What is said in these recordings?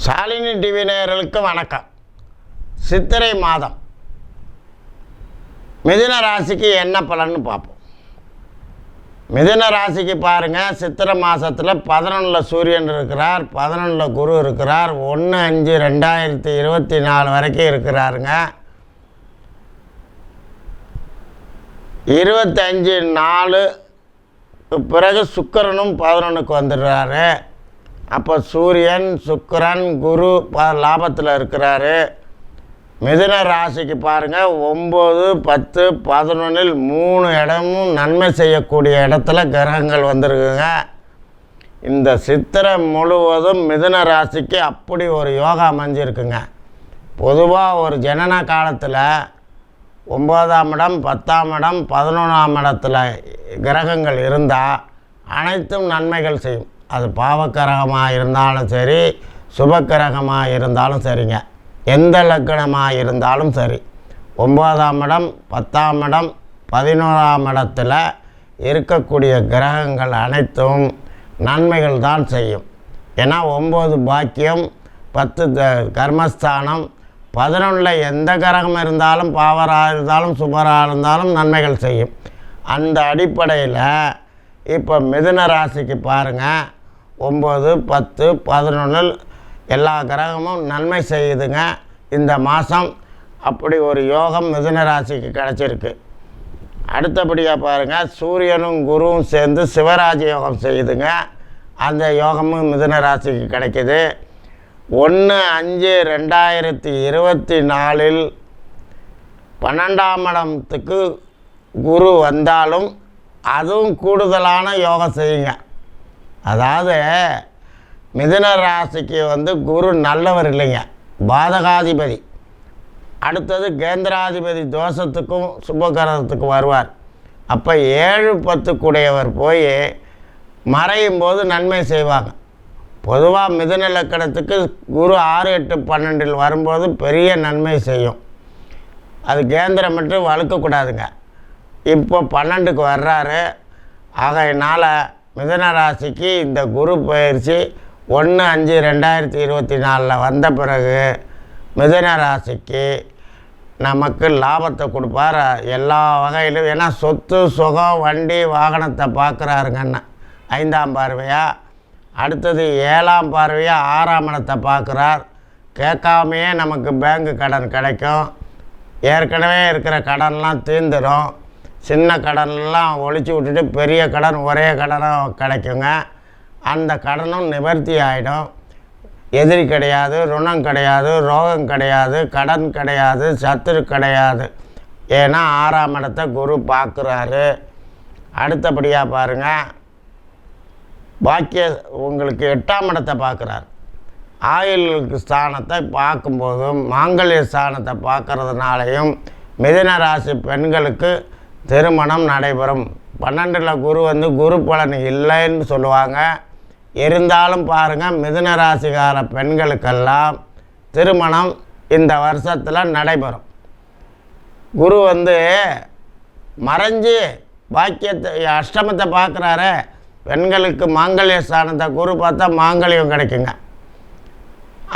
Shalini TV நேயர்களுக்கு வணக்கம். சித்திரை மாதம் மிதுன ராசிக்கு என்ன பலன்னு பார்ப்போம். மிதுன ராசிக்கு பாருங்கள், சித்திரை மாதத்தில் 11 சூரியன் இருக்கிறார், 11 குரு இருக்கிறார், 1/5/2024 வரைக்கும் இருக்கிறாருங்க. 25/4 பிறகு சுக்கிரனும் 11க்கு வந்துடுறாரு. அப்போ சூரியன், சுக்கிரன், குரு லாபத்தில் இருக்கிறாரு. மிதுன ராசிக்கு பாருங்கள், 9, 10, 11 3 இடமும் நன்மை செய்யக்கூடிய இடத்துல கிரகங்கள் வந்துருக்குங்க. இந்த சித்திரை முழுவதும் மிதுன ராசிக்கு அப்படி ஒரு யோகா அமைஞ்சிருக்குங்க. பொதுவாக ஒரு ஜனன காலத்தில் 9ஆம் இடம், 10ஆம் இடம், 11ஆம் இடத்துல கிரகங்கள் இருந்தால் அனைத்தும் நன்மைகள் செய்யும். அது பாவக்கிரகமாக இருந்தாலும் சரி, சுபக்கிரகமாக இருந்தாலும் சரிங்க, எந்த லக்கணமாக இருந்தாலும் சரி. 9ஆம் இடம், 10ஆம் இடம், 11ஆம் இடத்துல இருக்கக்கூடிய கிரகங்கள் அனைத்தும் நன்மைகள் தான் செய்யும். ஏன்னா 9 பாக்கியம், 10 கர்மஸ்தானம், 11 எந்த கிரகம் இருந்தாலும், பாவராக இருந்தாலும் சுபராக இருந்தாலும் நன்மைகள் செய்யும். அந்த அடிப்படையில் இப்போ மிதுன ராசிக்கு பாருங்கள், 9, 10, 11 எல்லா கிரகமும் நன்மை செய்யுதுங்க. இந்த மாதம் அப்படி ஒரு யோகம் மிதுன ராசிக்கு கிடச்சிருக்கு. அடுத்தபடியாக பாருங்கள், சூரியனும் குருவும் சேர்ந்து சிவராஜ யோகம் செய்யுதுங்க. அந்த யோகமும் மிதுன ராசிக்கு கிடைக்கிது. 1/5/2024 12ஆம் இடத்துக்கு குரு வந்தாலும் அதுவும் கூடுதலான யோகம் செய்யுங்க. அதாவது மிதுன ராசிக்கு குரு நல்லவர் இல்லைங்க, பாதகாதிபதி. அடுத்தது கேந்திராதிபதி தோஷத்துக்கும் சுபகரத்துக்கும் வருவார். அப்போ 7, 10 கூடையவர் போய் மறையும் போது நன்மை செய்வாங்க. பொதுவாக மிதுன லக்கணத்துக்கு குரு 6, 8, 12 வரும்போது பெரிய நன்மை செய்யும். அது கேந்திரம் மட்டும் வழுக்கக்கூடாதுங்க. இப்போ 12க்கு வர்றாரு. ஆகையினால் மிதுன ராசிக்கு இந்த குரு பயிற்சி 1/5/2024 வந்த பிறகு மிதுன ராசிக்கு நமக்கு லாபத்தை கொடுப்பார் எல்லா வகையிலும். ஏன்னா சொத்து, சுகம், வண்டி, வாகனத்தை பார்க்குறாருங்கன்னு 5ஆம் பார்வையாக. அடுத்தது 7ஆம் பார்வையாக 6ஆம் இடத்தை பார்க்குறார். கேட்காமையே நமக்கு பேங்கு கடன் கிடைக்கும். ஏற்கனவே இருக்கிற கடன்லாம் தீர்ந்துடும். சின்ன கடன்லாம் ஒழிச்சு விட்டுட்டு பெரிய கடன் ஒரே கடனும் கிடைக்குங்க. அந்த கடனும் நிவர்த்தி ஆகிடும். எதிரி கிடையாது, ருணம் கிடையாது, ரோகம் கிடையாது, கடன் கிடையாது, சத்துரு கிடையாது. ஏன்னா 6ஆம் இடத்தை குரு பார்க்குறாரு. அடுத்தபடியாக பாருங்கள், பாக்கிய உங்களுக்கு 8ஆம் இடத்தை பார்க்குறார். ஆயுளுக்கு ஸ்தானத்தை பார்க்கும்போதும் மாங்கல்ய ஸ்தானத்தை பார்க்கறதுனாலையும் மிதுன ராசி பெண்களுக்கு திருமணம் நடைபெறும். 12ல் குரு குரு பலன் இல்லைன்னு சொல்லுவாங்க. இருந்தாலும் பாருங்கள், மிதுன ராசிக்கார பெண்களுக்கெல்லாம் திருமணம் இந்த வருஷத்தில் நடைபெறும். குரு மறைஞ்சு பாக்கியத்தை அஷ்டமத்தை பார்க்குறாரு. பெண்களுக்கு மாங்கல்ய ஸ்தானத்தை குரு பார்த்தா மாங்கல்யம் கிடைக்குங்க.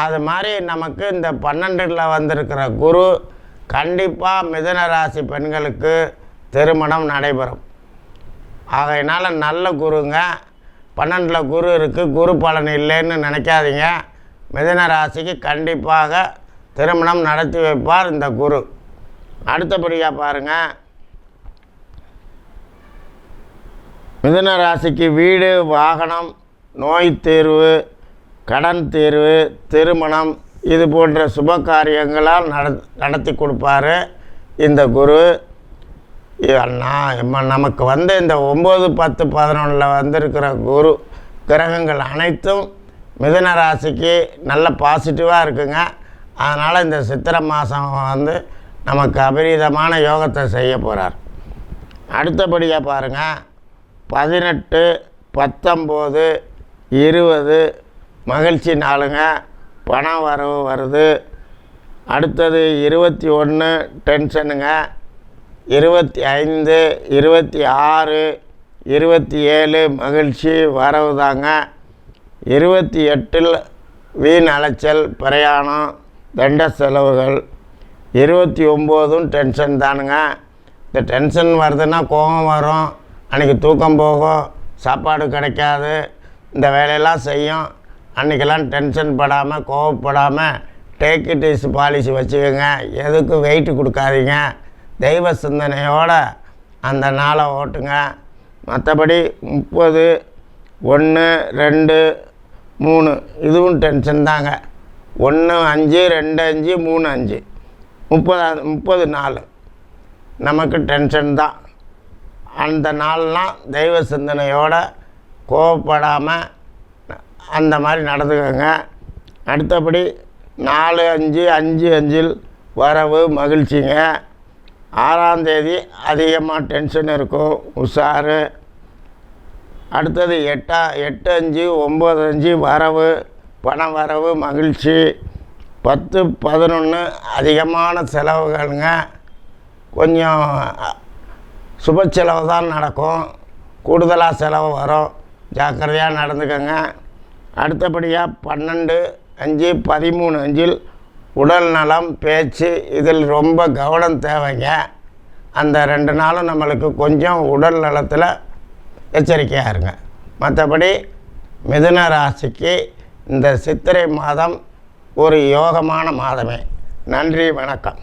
அது மாதிரி நமக்கு இந்த 12ல் வந்திருக்கிற குரு கண்டிப்பாக மிதுன ராசி பெண்களுக்கு திருமணம் நடைபெறும். ஆகையினால் நல்ல குருங்க. 12ல் குரு இருக்குது, குரு பலன் இல்லைன்னு நினைக்காதீங்க. மிதுன ராசிக்கு கண்டிப்பாக திருமணம் நடத்தி வைப்பார் இந்த குரு. அடுத்தபடியாக பாருங்கள், மிதுன ராசிக்கு வீடு, வாகனம், நோய் தீர்வு, கடன் தீர்வு, திருமணம் இது போன்ற சுப காரியங்களால் நடத்தி கொடுப்பார் இந்த குரு. நமக்கு இந்த 9, 10, 11 வந்திருக்கிற குரு கிரகங்கள் அனைத்தும் மிதுன ராசிக்கு நல்ல பாசிட்டிவாக இருக்குங்க. அதனால் இந்த சித்திரை மாதம் நமக்கு அபரீதமான யோகத்தை செய்ய போகிறார். அடுத்தபடியாக பாருங்கள், 18, 19, 20 மகிழ்ச்சி நாளுங்க. பணம் வரவு வருது. அடுத்தது 21 டென்ஷனுங்க. 25, 26, 27 மகிழ்ச்சி வரவு தாங்க. 28 வீண் அலைச்சல், பிரயாணம், தண்ட செலவுகள். 29ம் டென்ஷன் தானுங்க. இந்த டென்ஷன் வருதுன்னா கோபம் வரும், அன்றைக்கி தூக்கம் போகும், சாப்பாடு கிடைக்காது, இந்த வேலையெல்லாம் செய்யும். அன்றைக்கெல்லாம் டென்ஷன் படாமல் கோவப்படாமல் டேக் இட் ஈஸி பாலிசி வச்சுக்கோங்க. எதுக்கும் வெயிட்டு கொடுக்காதீங்க. தெய்வ சிந்தனையோடு அந்த நாளை ஓட்டுங்க. மற்றபடி 30, 1, 2, 3 இதுவும் டென்ஷன் தாங்க. 1, 5, 2, 5, 3, 5 30 நாள் நமக்கு டென்ஷன் தான். அந்த நாள்லாம் தெய்வ சிந்தனையோடு கோவப்படாமல் அந்த மாதிரி நடந்துக்கோங்க. அடுத்தபடி 4, 5, 5, 5 வரவு மகிழ்ச்சிங்க. 6ஆம் தேதி அதிகமாக டென்ஷன் இருக்கும், உஷாரு. அடுத்தது 8, 5, 9, 5 வரவு, பண வரவு மகிழ்ச்சி. 10, 11 அதிகமான செலவுகளுங்க. கொஞ்சம் சுப செலவு தான் நடக்கும், கூடுதலாக செலவு வரும், ஜாக்கிரதையாக நடந்துக்கோங்க. அடுத்தபடியாக 12, 5, 13, 5 உடல் நலம், பேச்சு இதில் ரொம்ப கவனம் தேவைங்க. அந்த 2 நாளும் நம்மளுக்கு கொஞ்சம் உடல் நலத்தில் எச்சரிக்கையாக இருங்க. மற்றபடி மிதுன ராசிக்கு இந்த சித்திரை மாதம் ஒரு யோகமான மாதமே. நன்றி, வணக்கம்.